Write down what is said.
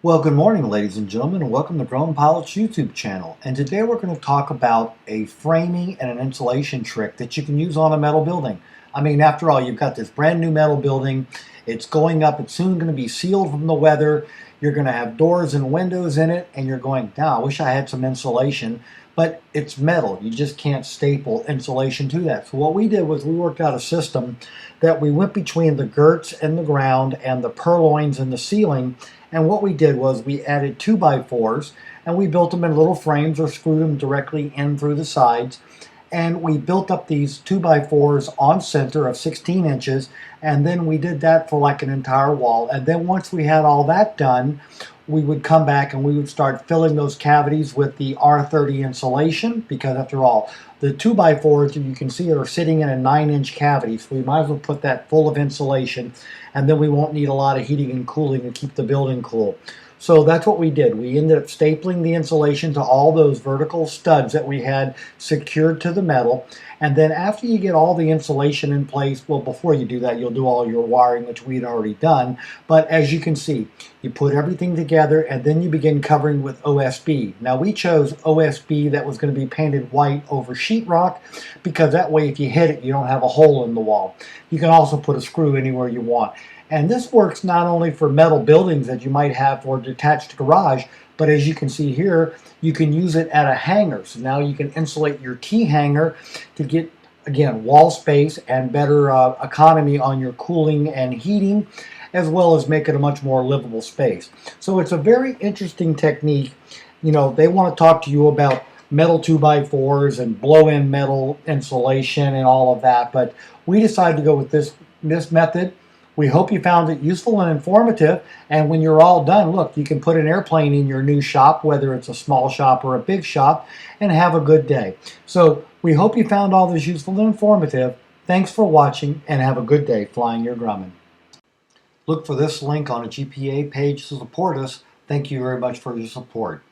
Well, good morning, ladies and gentlemen, and welcome to Grumman Pilot's YouTube channel. And today we're going to talk about a framing and an insulation trick that you can use on a metal building. I mean, after all, you've got this brand new metal building. It's going up. It's soon going to be sealed from the weather. You're going to have doors and windows in it, and you're going, now, I wish I had some insulation. But it's metal. You just can't staple insulation to that. So what we did was we worked out a system that we went between the girts and the ground and the purloins and the ceiling. And what we did was we added 2x4s and we built them in little frames or screwed them directly in through the sides. And we built up these 2x4s on center of 16 inches, and then we did that for like an entire wall. And then once we had all that done, we would come back and we would start filling those cavities with the R30 insulation, because after all, the 2x4s, you can see, are sitting in a 9-inch cavity, so we might as well put that full of insulation, and then we won't need a lot of heating and cooling to keep the building cool. So that's what we did. We ended up stapling the insulation to all those vertical studs that we had secured to the metal. And then after you get all the insulation in place, well, before you do that, you'll do all your wiring, which we'd already done. But as you can see, you put everything together and then you begin covering with OSB. Now we chose OSB that was going to be painted white over sheetrock, because that way if you hit it, you don't have a hole in the wall. You can also put a screw anywhere you want. And this works not only for metal buildings that you might have for a detached garage, but as you can see here, you can use it at a hangar. So now you can insulate your t-hangar to get, again, wall space and better economy on your cooling and heating, as well as make it a much more livable space. So it's a very interesting technique. You know, they want to talk to you about metal 2x4s and blow-in metal insulation and all of that, but we decided to go with this method. We hope you found it useful and informative, and when you're all done, look, you can put an airplane in your new shop, whether it's a small shop or a big shop, and have a good day. So we hope you found all this useful and informative. Thanks for watching, and have a good day flying your Grumman. Look for this link on a GPA page to support us. Thank you very much for your support.